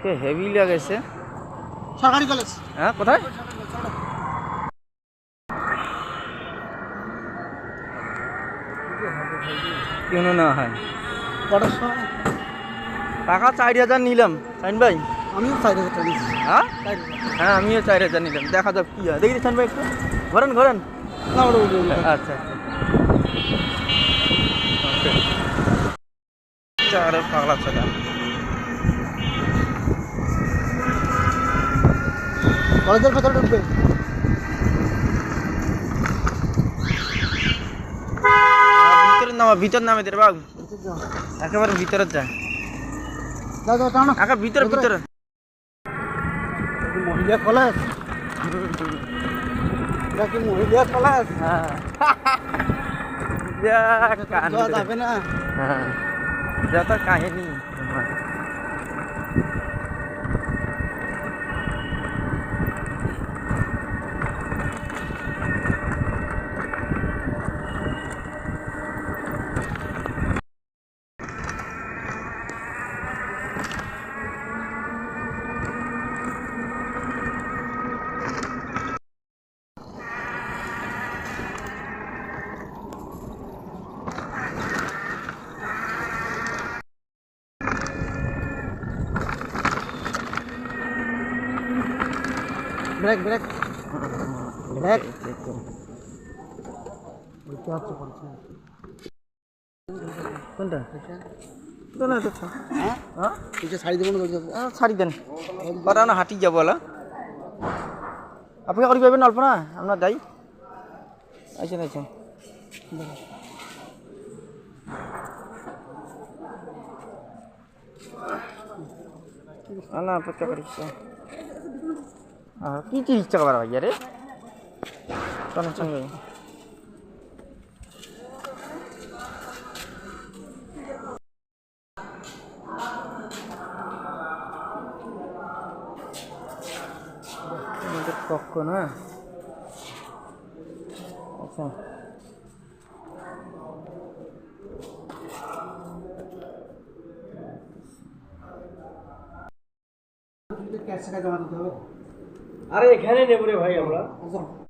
কে heavy লাগেছে। সরকারি college. হ্যাঁ, কোথায়? কেন না হয় কটার সময়? টাকা 4,000 নিলাম সাইন ভাই। আমিও 4,000 টাকা নিচ্ছি। হ্যাঁ হ্যাঁ, আমিও 4,000 নিলাম। দেখা যাক কি হয়, দেখি সাইন ভাই একটু ঘোরেন ঘোরেন। না ওটা উঠে আচ্ছা আচ্ছা, আরে পাগলা ছেলে। কলেজের ভেতরে ঢুকবে। ভিতরে নামা, ভিতর নামে দে রে বাবু, একেবারে ভিতরে যা। যাও যাও টানো। একা ভিতরে ভিতরে। মহিলা কলেজ। এটা কি মহিলা কলেজ? হ্যাঁ যা কাহিনী যাবে না। হ্যাঁ, যত কাহিনী। Break break break. বুঝতে পারছো করছে কোনটা? তো না তো হ্যাঁ হ্যাঁ, কিছু শাড়ি দেবো না। ছাড়ি দেন, ওরা না হাঁটি যাবো বলা। আপনি করি পাবেন অল্প না, আপনার যাই আইসেন আইসেন। না অপেক্ষা করিস কি কি ইচ্ছা করা ভাই রে চলেন সঙ্গে। কখন? হ্যাঁ আচ্ছা, ক্যাশ টাকা জমা দিতে হবে। আরে এখানে নেব রে ভাই আমরা।